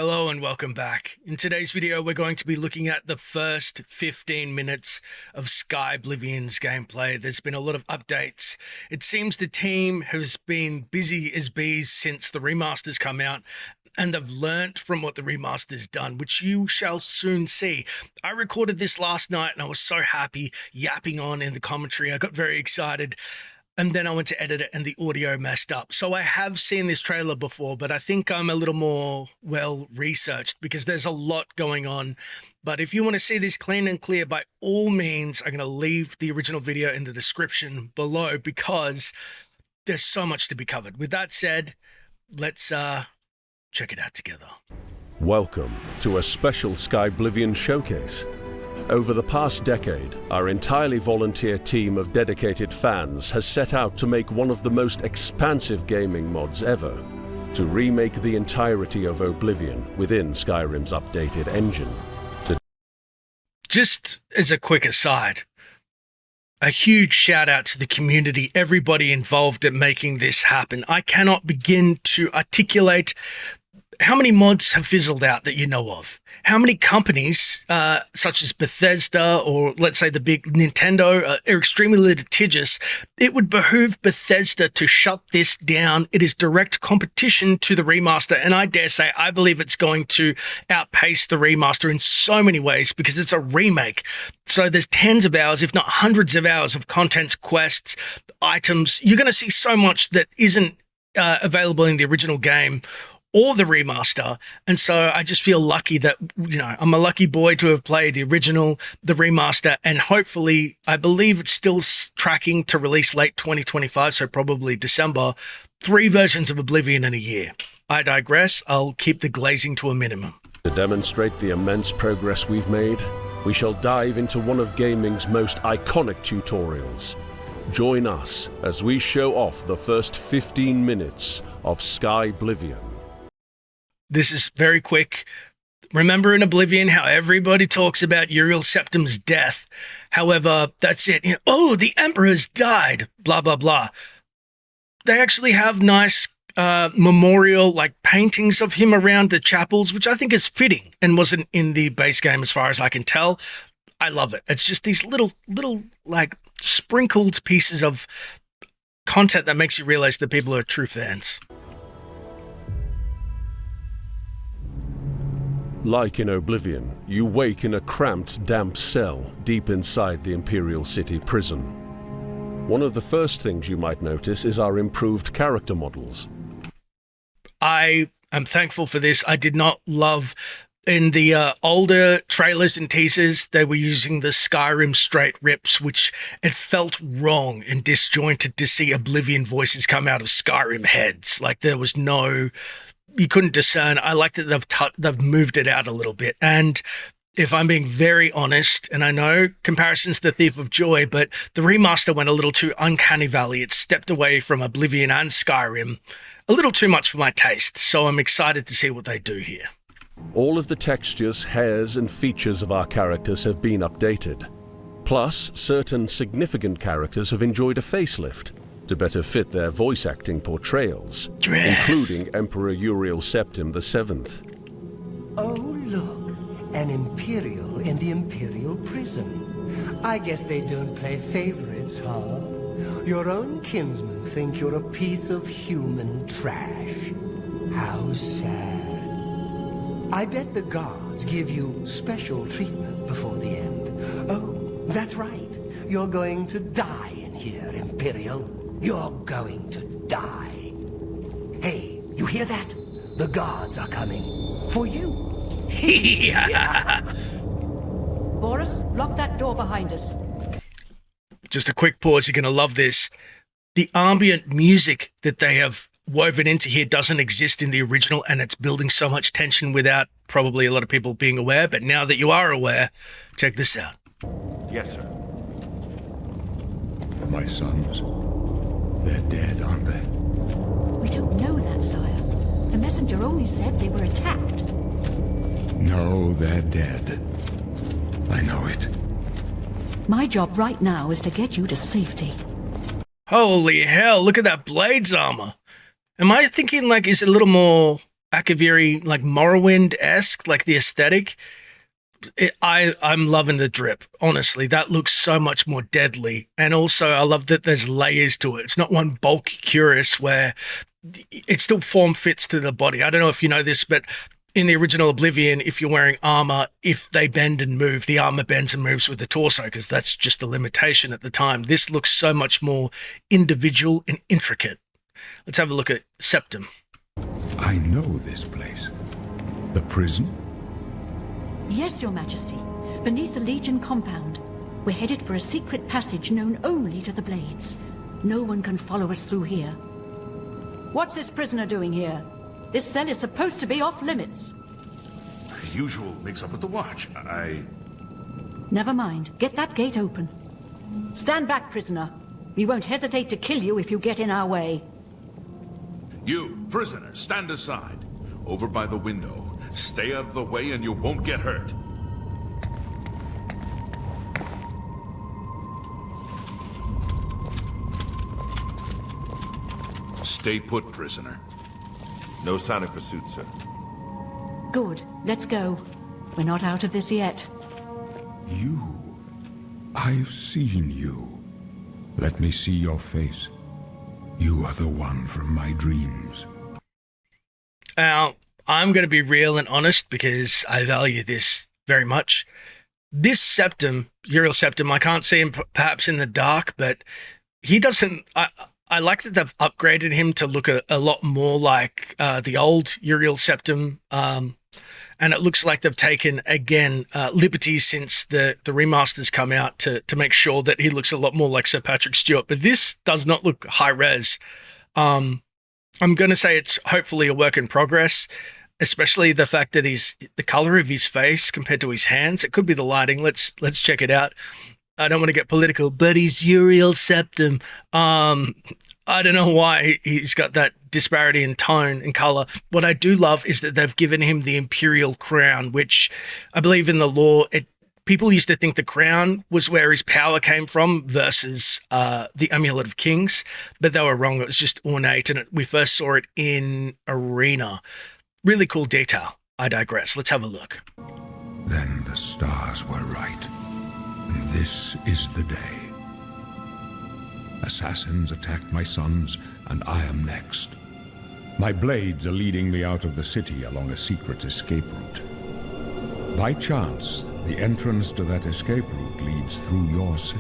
Hello and welcome back. In today's video, we're going to be looking at the first 15 minutes of Skyblivion's gameplay. There's been a lot of updates. It seems the team has been busy as bees since the remaster's come out, and they've learnt from what the remaster's done, which you shall soon see. I recorded this last night and I was so happy, yapping on in the commentary. I got very excited. And then I went to edit it and the audio messed up. So I have seen this trailer before, but I think I'm a little more well-researched because there's a lot going on. But if you want to see this clean and clear, by all means, I'm going to leave the original video in the description below because there's so much to be covered. With that said, let's check it out together. Welcome to a special Skyblivion showcase. Over the past decade, our entirely volunteer team of dedicated fans has set out to make one of the most expansive gaming mods ever, to remake the entirety of Oblivion within Skyrim's updated engine. Just as a quick aside, a huge shout out to the community, everybody involved in making this happen. I cannot begin to articulate how many mods have fizzled out that you know of? How many companies, such as Bethesda or let's say the big Nintendo, are extremely litigious? It would behoove Bethesda to shut this down. It is direct competition to the remaster, and I dare say I believe it's going to outpace the remaster in so many ways because it's a remake. So there's tens of hours, if not hundreds of hours of contents, quests, items. You're going to see so much that isn't available in the original game or the remaster. And so I just feel lucky that, I'm a lucky boy to have played the original, the remaster, and hopefully, I believe it's still tracking to release late 2025, so probably December, 3 versions of Oblivion in a year. I digress. I'll keep the glazing to a minimum. To demonstrate the immense progress we've made, we shall dive into one of gaming's most iconic tutorials. Join us as we show off the first 15 minutes of Skyblivion. This is very quick. Remember in Oblivion how everybody talks about Uriel Septim's death. However, that's it. The Emperor's died, blah, blah, blah. They actually have nice memorial paintings of him around the chapels, which I think is fitting and wasn't in the base game as far as I can tell. I love it. It's just these little sprinkled pieces of content that makes you realize that people are true fans. Like in Oblivion, you wake in a cramped, damp cell deep inside the Imperial City prison. One of the first things you might notice is our improved character models. I am thankful for this. I did not love in the older trailers and teasers, they were using the Skyrim straight rips, which it felt wrong and disjointed to see Oblivion voices come out of Skyrim heads. There was no... You couldn't discern. I like that they've moved it out a little bit. And if I'm being very honest, and I know comparisons to Thief of Joy, but the remaster went a little too uncanny valley. It stepped away from Oblivion and Skyrim a little too much for my taste. So I'm excited to see what they do here. All of the textures, hairs, and features of our characters have been updated. Plus, certain significant characters have enjoyed a facelift to better fit their voice acting portrayals, including Emperor Uriel Septim VII. Oh, look, an Imperial in the Imperial prison. I guess they don't play favorites, huh? Your own kinsmen think you're a piece of human trash. How sad. I bet the guards give you special treatment before the end. Oh, that's right. You're going to die in here, Imperial. You're going to die. Hey, you hear that? The guards are coming. For you. Boris, lock that door behind us. Just a quick pause. You're going to love this. The ambient music that they have woven into here doesn't exist in the original, and it's building so much tension without probably a lot of people being aware. But now that you are aware, check this out. Yes, sir. My sons, they're dead, aren't they? We don't know that, sire. The messenger only said they were attacked. No, they're dead. I know it. My job right now is to get you to safety. Holy hell, look at that Blades armor. Am I thinking, is it a little more Akaviri, like Morrowind-esque, like the aesthetic. I'm loving the drip. Honestly, that looks so much more deadly. And also, I love that there's layers to it. It's not one bulky cuirass where it still form fits to the body. I don't know if you know this, but in the original Oblivion, if you're wearing armor, if they bend and move, the armor bends and moves with the torso because that's just the limitation at the time. This looks so much more individual and intricate. Let's have a look at Septum. I know this place. The prison? Yes, Your Majesty. Beneath the Legion compound. We're headed for a secret passage known only to the Blades. No one can follow us through here. What's this prisoner doing here? This cell is supposed to be off limits. Usual mix-up with the watch. Never mind. Get that gate open. Stand back, prisoner. We won't hesitate to kill you if you get in our way. You, prisoner, stand aside. Over by the window. Stay out of the way and you won't get hurt. Stay put, prisoner. No sign of pursuit, sir. Good. Let's go. We're not out of this yet. You. I've seen you. Let me see your face. You are the one from my dreams. Now, I'm going to be real and honest because I value this very much. This Septum, Uriel Septum, I can't see him perhaps in the dark, but he doesn't... I like that they've upgraded him to look a lot more like the old Uriel Septum. And it looks like they've taken, again, liberties since the remasters come out to make sure that he looks a lot more like Sir Patrick Stewart. But this does not look high res. I'm going to say it's hopefully a work in progress, especially the fact that the color of his face compared to his hands. It could be the lighting. Let's check it out. I don't want to get political, but he's Uriel Septum. I don't know why he's got that disparity in tone and color. What I do love is that they've given him the Imperial crown, which I believe in the lore, people used to think the crown was where his power came from versus the Amulet of Kings, but they were wrong. It was just ornate, and we first saw it in Arena. Really cool detail. I digress. Let's have a look. Then the stars were right. This is the day. Assassins attacked my sons, and I am next. My blades are leading me out of the city along a secret escape route. By chance, the entrance to that escape route leads through your cell.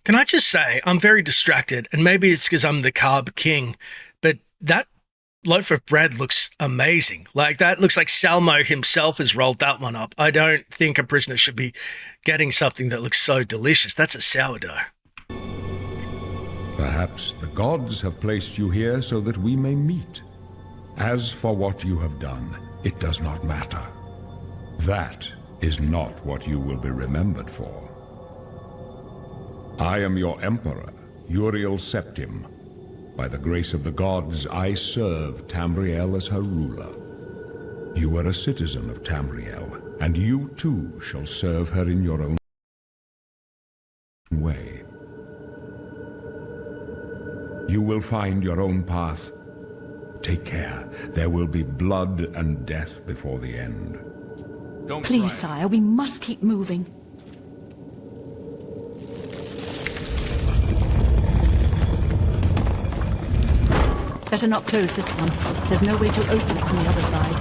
Can I just say, I'm very distracted, and maybe it's because I'm the carb king, but that loaf of bread looks amazing. Like, that looks like Salmo himself has rolled that one up. I don't think a prisoner should be getting something that looks so delicious. That's a sourdough. Perhaps the gods have placed you here so that we may meet. As for what you have done, it does not matter. That is not what you will be remembered for. I am your emperor, Uriel Septim. By the grace of the gods, I serve Tamriel as her ruler. You are a citizen of Tamriel, and you too shall serve her in your own way. You will find your own path. Take care. There will be blood and death before the end. Please, sire, we must keep moving. Better not close this one. There's no way to open it from the other side.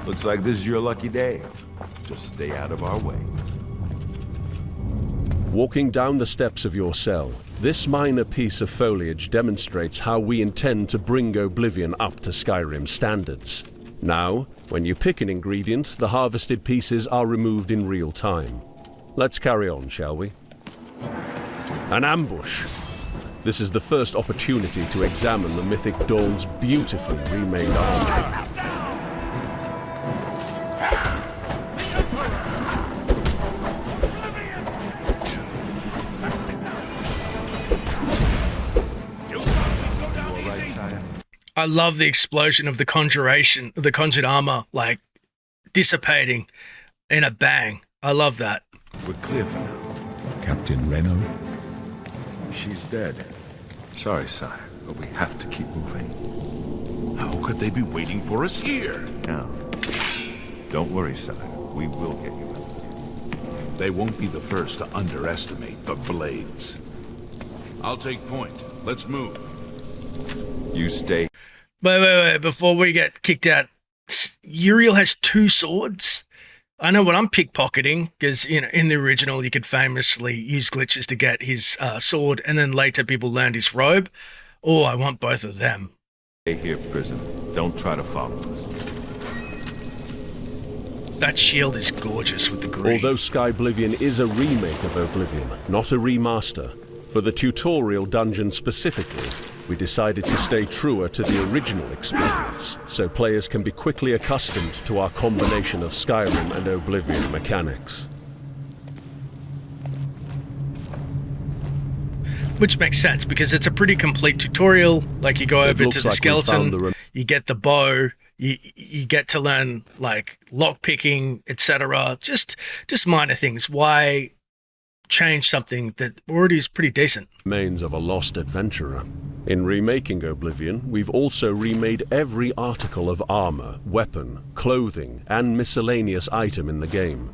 Looks like this is your lucky day. Just stay out of our way. Walking down the steps of your cell, this minor piece of foliage demonstrates how we intend to bring Oblivion up to Skyrim standards. Now, when you pick an ingredient, the harvested pieces are removed in real time. Let's carry on, shall we? An ambush. This is the first opportunity to examine the Mythic Dawn's beautifully remade armor. I love the explosion of the conjured armor, like, dissipating in a bang. I love that. We're clear for now. Captain Reno, she's dead. Sorry, sire, but we have to keep moving. How could they be waiting for us here? Now, don't worry, sire. We will get you out. They won't be the first to underestimate the Blades. I'll take point. Let's move. You stay. Wait. Before we get kicked out, Uriel has 2 swords? I know what I'm pickpocketing, because in the original you could famously use glitches to get his sword, and then later people learned his robe. Oh, I want both of them. Stay here, prisoner. Don't try to follow us. That shield is gorgeous with the green. Although Skyblivion is a remake of Oblivion, not a remaster, for the tutorial dungeon specifically, we decided to stay truer to the original experience, so players can be quickly accustomed to our combination of Skyrim and Oblivion mechanics. Which makes sense, because it's a pretty complete tutorial. Like, you go over to the skeleton, you get the bow, you get to learn, like, lockpicking, etc. Just minor things. Why change something that already is pretty decent? Remains of a lost adventurer. In remaking Oblivion, we've also remade every article of armor, weapon, clothing, and miscellaneous item in the game.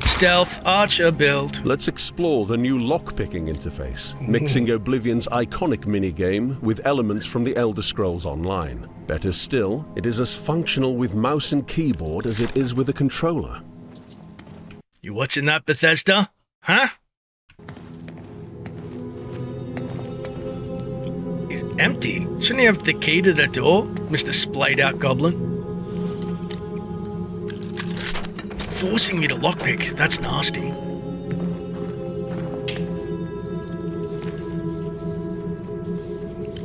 Stealth archer build. Let's explore the new lockpicking interface, mixing Oblivion's iconic minigame with elements from the Elder Scrolls Online. Better still, it is as functional with mouse and keyboard as it is with a controller. You watching that, Bethesda? Huh? It's empty. Shouldn't you have the key to the door, Mr. Splayed-out Goblin? Forcing me to lockpick. That's nasty.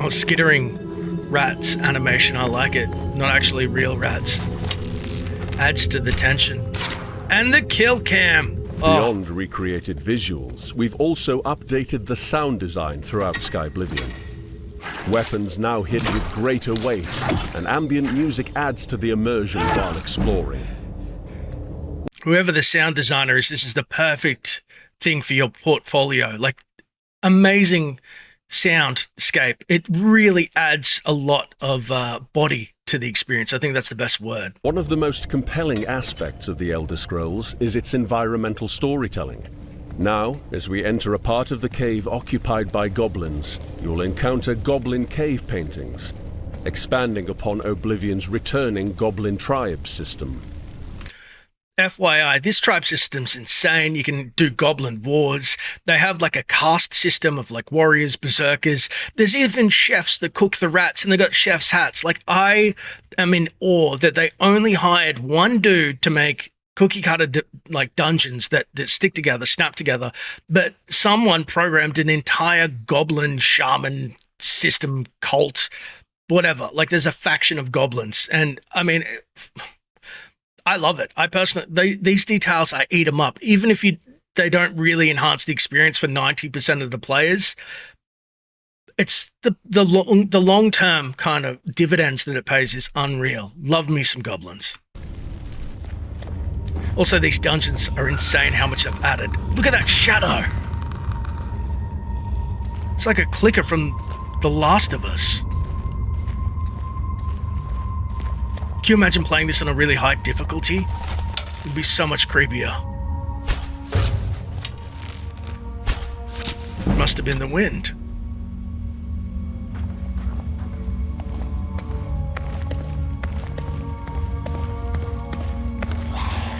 Oh, skittering rats animation. I like it. Not actually real rats. Adds to the tension. And the kill cam. Beyond recreated visuals, we've also updated the sound design throughout Skyblivion. Weapons now hit with greater weight, and ambient music adds to the immersion while exploring. Whoever the sound designer is, this is the perfect thing for your portfolio. Like, amazing soundscape. It really adds a lot of body to the experience. I think that's the best word. One of the most compelling aspects of the Elder Scrolls is its environmental storytelling. Now, as we enter a part of the cave occupied by goblins, you'll encounter goblin cave paintings, expanding upon Oblivion's returning goblin tribe system. FYI, this tribe system's insane. You can do goblin wars. They have like a caste system of like warriors, berserkers. There's even chefs that cook the rats, and they got chef's hats. Like, I am in awe that they only hired one dude to make cookie cutter like dungeons that stick together, snap together. But someone programmed an entire goblin shaman system cult, whatever. Like, there's a faction of goblins. And I mean, I love it. I personally, these details, I eat them up. Even if they don't really enhance the experience for 90% of the players, it's the long-term kind of dividends that it pays is unreal. Love me some goblins. Also, these dungeons are insane how much they've added. Look at that shadow. It's like a clicker from The Last of Us. Can you imagine playing this on a really high difficulty? It'd be so much creepier. Must have been the wind.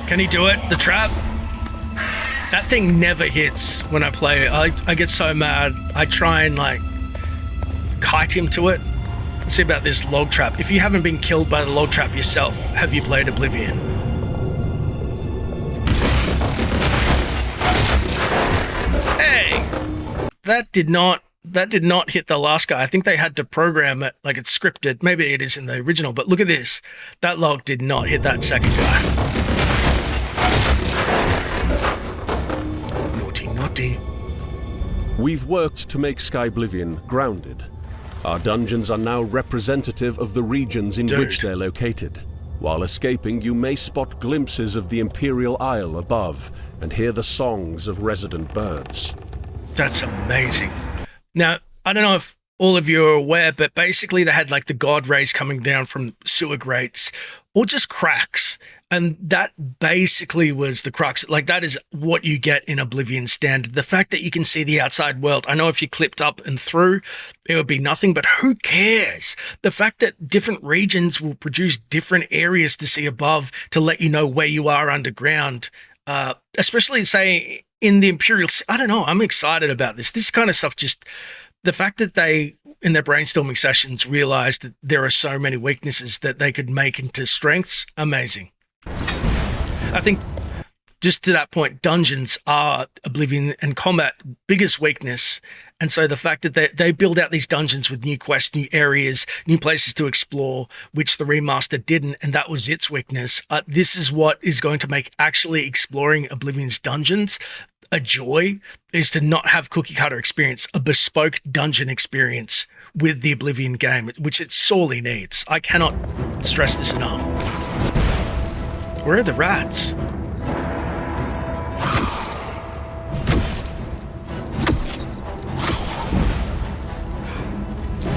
Can he do it? The trap? That thing never hits when I play it. I get so mad. I try and like kite him to it. Let's see about this log trap. If you haven't been killed by the log trap yourself, have you played Oblivion? Hey! That did not hit the last guy. I think they had to program it like it's scripted. Maybe it is in the original, but look at this. That log did not hit that second guy. Naughty, naughty. We've worked to make Skyblivion grounded. Our dungeons are now representative of the regions in which they're located. While escaping, you may spot glimpses of the Imperial Isle above and hear the songs of resident birds. That's amazing. Now, I don't know if all of you are aware, but basically they had like the god rays coming down from sewer grates or just cracks. And that basically was the crux. Like, that is what you get in Oblivion Standard. The fact that you can see the outside world. I know if you clipped up and through, it would be nothing, but who cares? The fact that different regions will produce different areas to see above to let you know where you are underground, especially, say, in the Imperial... I don't know. I'm excited about this. This kind of stuff just... The fact that they, in their brainstorming sessions, realized that there are so many weaknesses that they could make into strengths, amazing. I think, just to that point, dungeons are Oblivion and combat biggest weakness. And so the fact that they build out these dungeons with new quests, new areas, new places to explore, which the remaster didn't, and that was its weakness. This is what is going to make actually exploring Oblivion's dungeons a joy, is to not have cookie cutter experience, a bespoke dungeon experience with the Oblivion game, which it sorely needs. I cannot stress this enough. Where are the rats?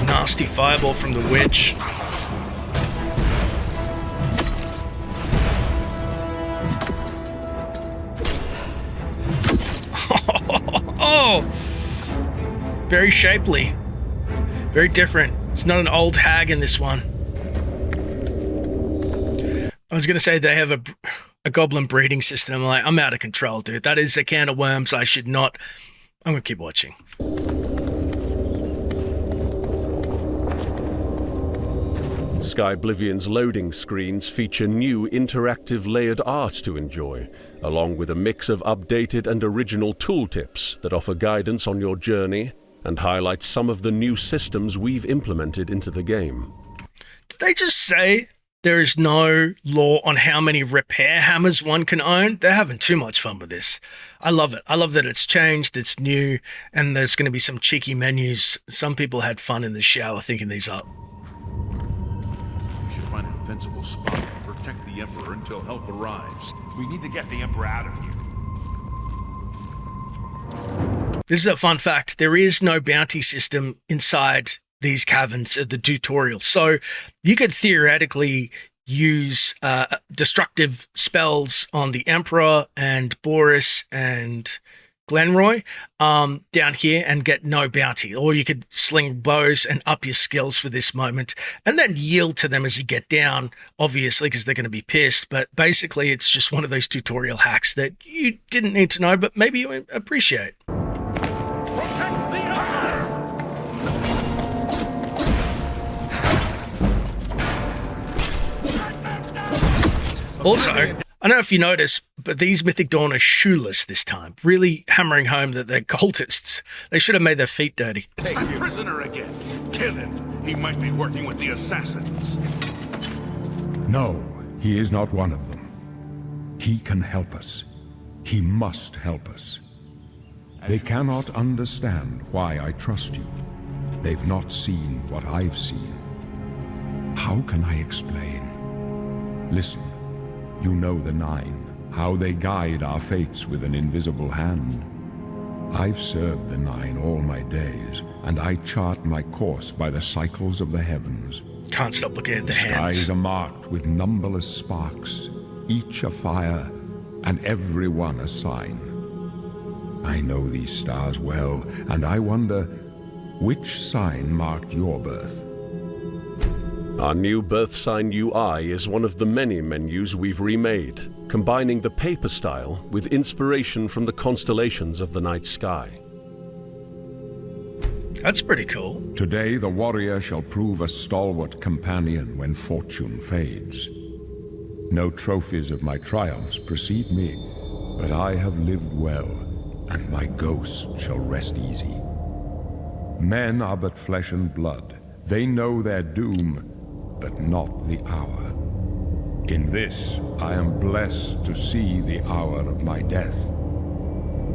Nasty fireball from the witch. Oh, very shapely, very different. It's not an old hag in this one. I was going to say they have a goblin breeding system. I'm like, I'm out of control, dude. That is a can of worms. I should not. I'm going to keep watching. Skyblivion's loading screens feature new interactive layered art to enjoy, along with a mix of updated and original tooltips that offer guidance on your journey and highlight some of the new systems we've implemented into the game. Did they just say there is no law on how many repair hammers one can own? They're having too much fun with this. I love it. I love that it's changed, it's new, and there's going to be some cheeky menus. Some people had fun in the shower thinking these up. We should find a defensible spot to protect the Emperor until help arrives. We need to get the Emperor out of here. This is a fun fact. There is no bounty system inside these caverns at the tutorial. So you could theoretically use destructive spells on the Emperor and Boris and Glenroy down here and get no bounty. Or you could sling bows and up your skills for this moment and then yield to them as you get down, obviously, because they're going to be pissed. But basically, it's just one of those tutorial hacks that you didn't need to know, but maybe you appreciate. Protect the Emperor! Also, I don't know if you noticed, but these Mythic Dawn are shoeless this time, really hammering home that they're cultists. They should have made their feet dirty. It's that prisoner again. Kill him. He might be working with the assassins. No, he is not one of them. He can help us. He must help us. They cannot understand why I trust you. They've not seen what I've seen. How can I explain? Listen, you know the Nine, how they guide our fates with an invisible hand. I've served the Nine all my days, and I chart my course by the cycles of the heavens. Can't stop looking at the Skies hands. are marked with numberless sparks, each a fire, and every one a sign. I know these stars well, and I wonder, which sign marked your birth? Our new birth sign UI is one of the many menus we've remade, combining the paper style with inspiration from the constellations of the night sky. That's pretty cool. Today the warrior shall prove a stalwart companion when fortune fades. No trophies of my triumphs precede me, but I have lived well, and my ghost shall rest easy. Men are but flesh and blood. They know their doom, but not the hour. In this, I am blessed to see the hour of my death,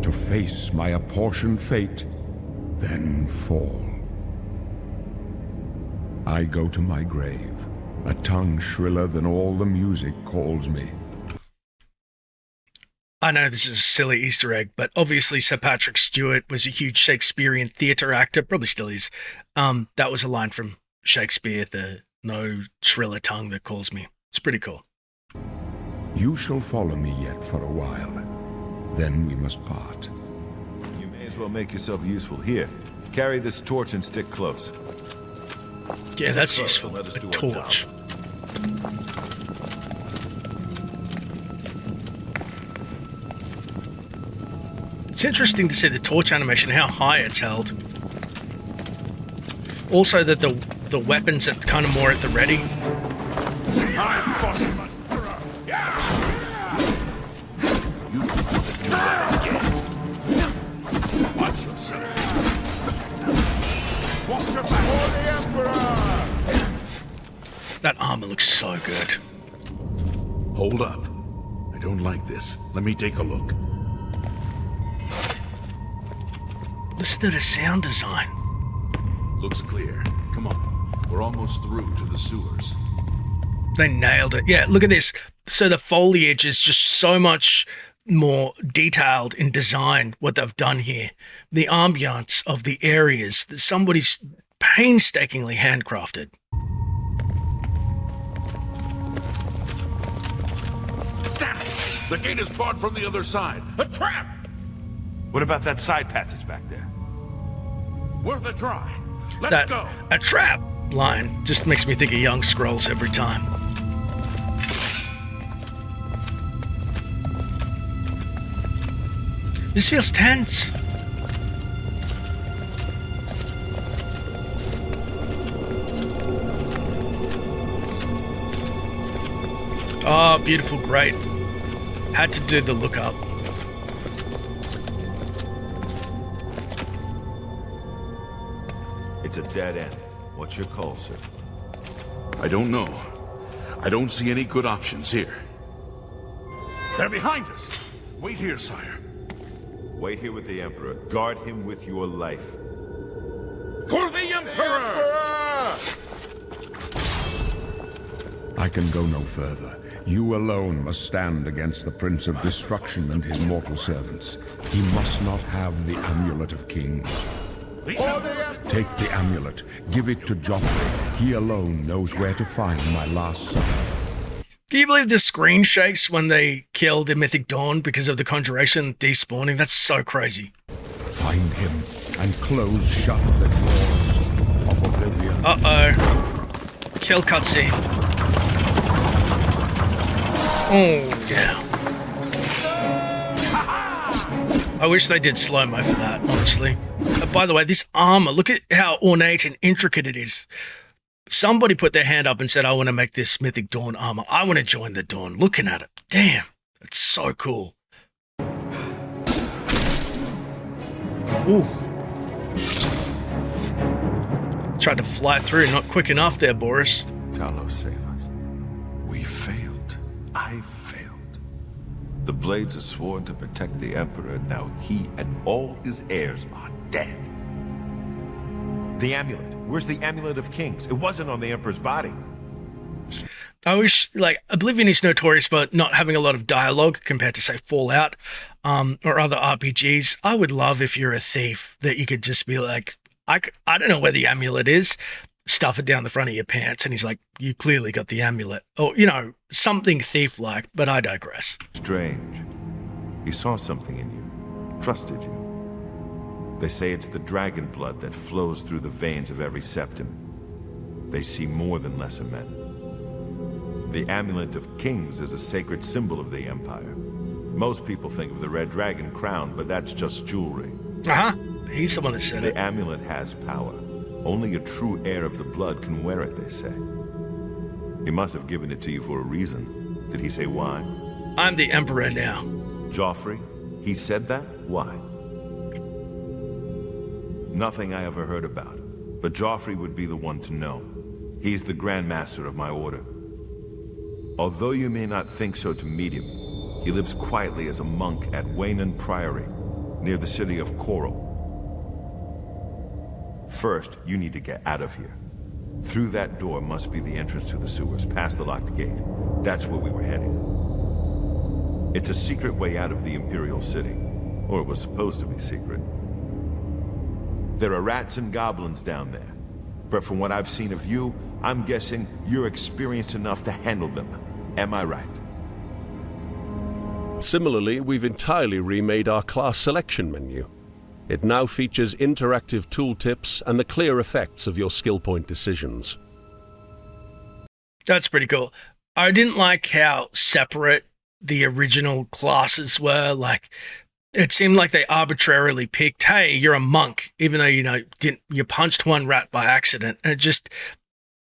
to face my apportioned fate, then fall. I go to my grave, A tongue shriller than all the music calls me. I know this is a silly Easter egg, but obviously Sir Patrick Stewart was a huge Shakespearean theatre actor, probably still is. That was a line from Shakespeare, the no shriller tongue that calls me. It's pretty cool. You shall follow me yet for a while. Then we must part. You may as well make yourself useful. Here, carry this torch and stick close. Yeah, that's close. useful. Let us A do our torch. It's interesting to see the torch animation, how high it's held. Also that the weapons are kind of more at the ready. Watch yourself. Watch your back. For the Emperor! That armor looks so good. Hold up. I don't like this. Let me take a look. Listen to the sound design. Looks clear. Come on. We're almost through to the sewers. They nailed it. Yeah, look at this. So the foliage is just so much more detailed in design, what they've done here. The ambiance of the areas that somebody's painstakingly handcrafted. Damn it! The gate is barred from the other side. A trap! What about that side passage back there? Worth a try. Let's go. A trap line just makes me think of Young Scrolls every time. This feels tense. Oh, beautiful, great. Had to do the lookup. It's a dead end. What's your call, sir? I don't know. I don't see any good options here. They're behind us. Wait here, sire. Wait here with the Emperor. Guard him with your life. For the Emperor! I can go no further. You alone must stand against the Prince of Destruction and his mortal servants. He must not have the Amulet of Kings. Take the amulet. Give it to Joffrey. He alone knows where to find my last son. Can you believe the screen shakes when they kill the Mythic Dawn because of the conjuration despawning? That's so crazy. Find him and close shut the doors of oblivion. Uh-oh. Kill cutscene. Oh, yeah. I wish they did slow-mo for that, honestly. By the way, this armor, look at how ornate and intricate it is. Somebody put their hand up and said, I want to make this Mythic Dawn armor. I want to join the Dawn. Looking at it. Damn. It's so cool. Ooh. Tried to fly through. Not quick enough there, Boris. Talos, save us. We failed. I failed. The Blades are sworn to protect the Emperor. Now he and all his heirs are dead. The amulet. Where's the Amulet of Kings? It wasn't on the Emperor's body. I wish, like, Oblivion is notorious for not having a lot of dialogue compared to, say, Fallout or other RPGs. I would love if you're a thief that you could just be like, I don't know where the amulet is, stuff it down the front of your pants, and he's like, you clearly got the amulet. Or, you know, something thief-like, but I digress. Strange. He saw something in you. Trusted you. They say it's the dragon blood that flows through the veins of every septim. They see more than lesser men. The Amulet of Kings is a sacred symbol of the Empire. Most people think of the red dragon crown, but that's just jewelry. Uh-huh. He's the one that said it. The amulet has power. Only a true heir of the blood can wear it, they say. He must have given it to you for a reason. Did he say why? I'm the Emperor now. Joffrey? He said that? Why? Nothing I ever heard about. But Joffrey would be the one to know. He's the Grand Master of my order. Although you may not think so to meet him, he lives quietly as a monk at Waynon Priory, near the city of Coral. First, you need to get out of here. Through that door must be the entrance to the sewers, past the locked gate. That's where we were heading. It's a secret way out of the Imperial City. Or it was supposed to be secret. There are rats and goblins down there. But from what I've seen of you, I'm guessing you're experienced enough to handle them. Am I right? Similarly, we've entirely remade our class selection menu. It now features interactive tooltips and the clear effects of your skill point decisions. That's pretty cool. I didn't like how separate the original classes were. Like, it seemed like they arbitrarily picked, hey, you're a monk, even though, you punched one rat by accident. And it just,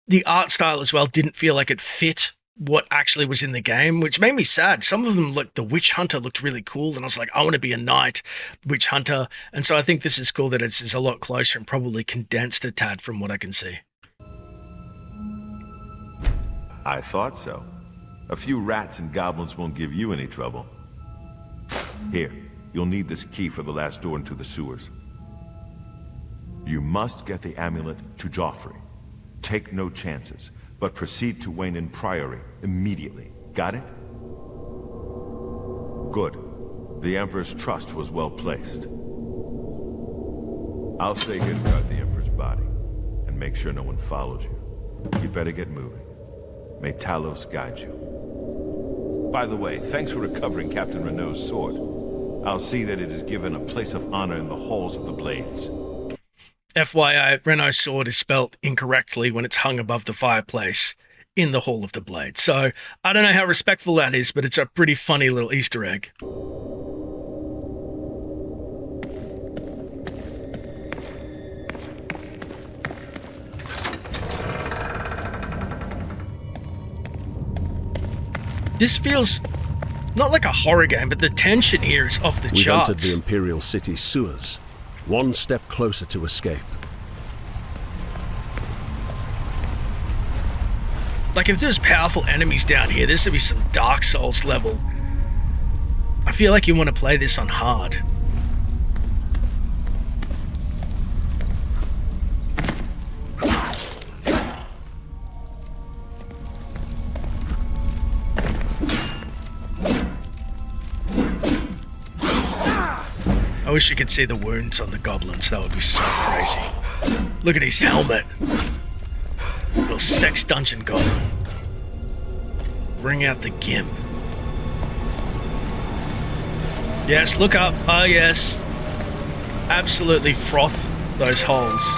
the art style as well didn't feel like it fit what actually was in the game, which made me sad. Some of them, like the witch hunter, looked really cool, and I was like, I want to be a knight witch hunter. And so I think this is cool that it's a lot closer and probably condensed a tad from what I can see. I thought so. A few rats and goblins won't give you any trouble. Here, you'll need this key for the last door into the sewers. You must get the amulet to Joffrey. Take no chances, but proceed to Wayne Priory immediately. Got it? Good. The Emperor's trust was well placed. I'll stay here to guard the Emperor's body, and make sure no one follows you. You better get moving. May Talos guide you. By the way, thanks for recovering Captain Renault's sword. I'll see that it is given a place of honor in the halls of the Blades. FYI, Renault's sword is spelt incorrectly when it's hung above the fireplace in the Hall of the Blades. So I don't know how respectful that is, but it's a pretty funny little Easter egg. This feels not like a horror game, but the tension here is off the charts. We've entered the Imperial City sewers, one step closer to escape. Like, if there's powerful enemies down here, this would be some Dark Souls level. I feel like you want to play this on hard. I wish you could see the wounds on the goblins. That would be so crazy. Look at his helmet. Little sex dungeon goblin. Bring out the gimp. Yes, look up. Oh, yes. Absolutely froth those holes.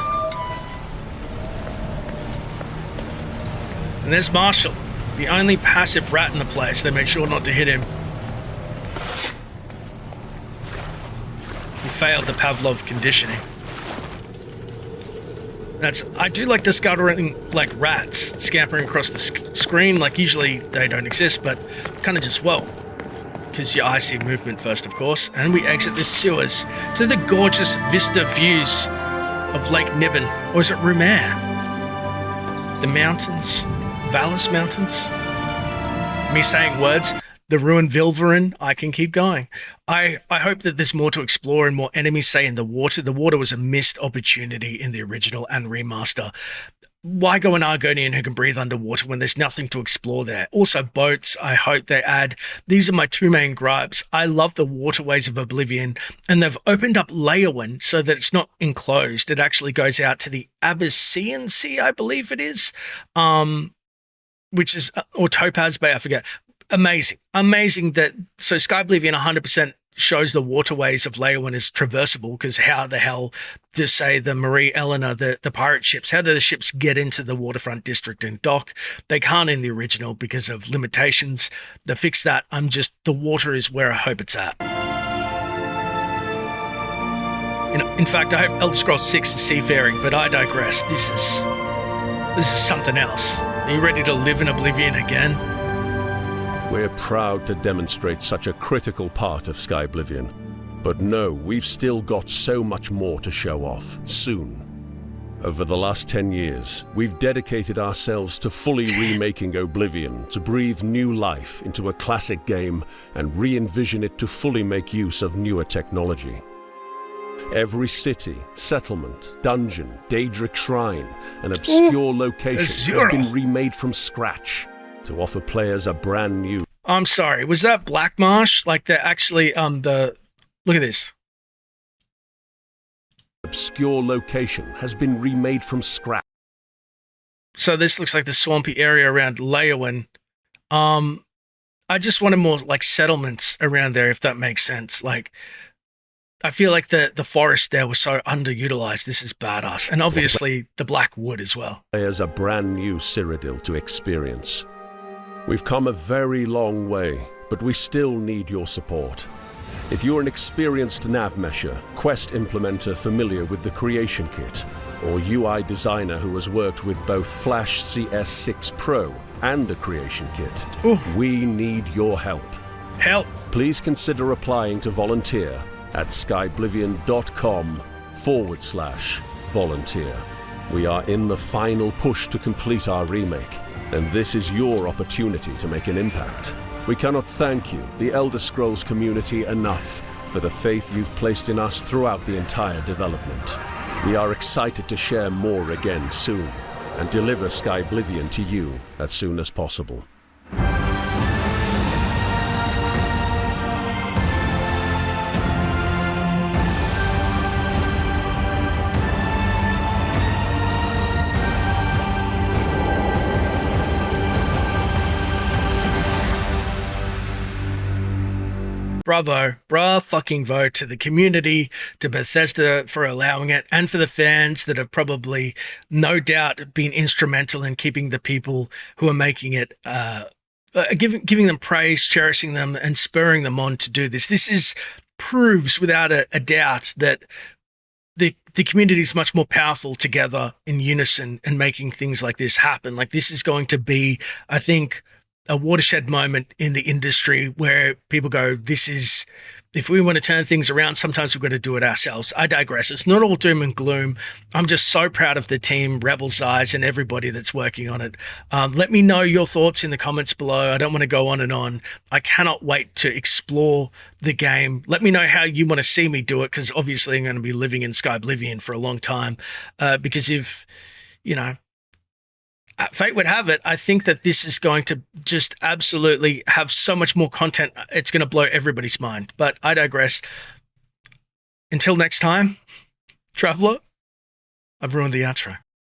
And there's Marshall, the only passive rat in the place. They made sure not to hit him. He failed the Pavlov conditioning. I do like discovering, like, rats scampering across the screen. Like, usually they don't exist, but kind of just, whoa. Because your eyes see movement first, of course. And we exit the sewers to the gorgeous vista views of Lake Niben. Or is it Rumaire? The mountains. Valus Mountains? Me saying words. The ruined Vilverin. I can keep going. I hope that there's more to explore and more enemies, say, in the water. The water was a missed opportunity in the original and remaster. Why go an Argonian who can breathe underwater when there's nothing to explore there? Also, boats, I hope they add. These are my two main gripes. I love the waterways of Oblivion, and they've opened up Leyawen so that it's not enclosed. It actually goes out to the Abyssinian Sea, I believe it is, which is, or Topaz Bay, I forget. Amazing. That, so Skyblivion 100% shows the waterways of Leyawen as traversable, because how the hell to say the Marie Eleanor, the pirate ships, how do the ships get into the waterfront district and dock? They can't in the original because of limitations. They fix that. The water is where I hope it's at. In fact, I hope Elder Scrolls 6 is seafaring, but I digress. This is something else. Are you ready to live in Oblivion again? We're proud to demonstrate such a critical part of Skyblivion. But no, we've still got so much more to show off, soon. Over the last 10 years, we've dedicated ourselves to fully remaking Oblivion, to breathe new life into a classic game and re-envision it to fully make use of newer technology. Every city, settlement, dungeon, Daedric shrine, and obscure location has been remade from scratch to offer players a brand new... I'm sorry, was that Black Marsh? Like they're actually, look at this. Obscure location has been remade from scratch. So this looks like the swampy area around Leyawen. I just wanted more like settlements around there, if that makes sense. Like, I feel like the forest there was so underutilized. This is badass. And obviously the Black Wood as well. Players a brand new Cyrodiil to experience. We've come a very long way, but we still need your support. If you're an experienced nav mesher, quest implementer familiar with the creation kit, or UI designer who has worked with both Flash CS6 Pro and a creation kit, we need your help. Help! Please consider applying to volunteer at skyblivion.com/volunteer. We are in the final push to complete our remake, and this is your opportunity to make an impact. We cannot thank you, the Elder Scrolls community, enough for the faith you've placed in us throughout the entire development. We are excited to share more again soon, and deliver Skyblivion to you as soon as possible. Bravo fucking vote to the community, to Bethesda for allowing it, and for the fans that have probably no doubt been instrumental in keeping the people who are making it, giving them praise, cherishing them, and spurring them on to do this. This proves without a doubt that the community is much more powerful together in unison and making things like this happen. Like, this is going to be, I think, a watershed moment in the industry where people go, if we want to turn things around, sometimes we've got to do it ourselves. I digress. It's not all doom and gloom. I'm just so proud of the team, Rebel's Eyes, and everybody that's working on it. Let me know your thoughts in the comments below. I don't want to go on and on. I cannot wait to explore the game. Let me know how you want to see me do it, because obviously I'm going to be living in Skyblivion for a long time. Because if, fate would have it, I think that this is going to just absolutely have so much more content. It's going to blow everybody's mind. But I digress. Until next time, Traveler, I've ruined the outro.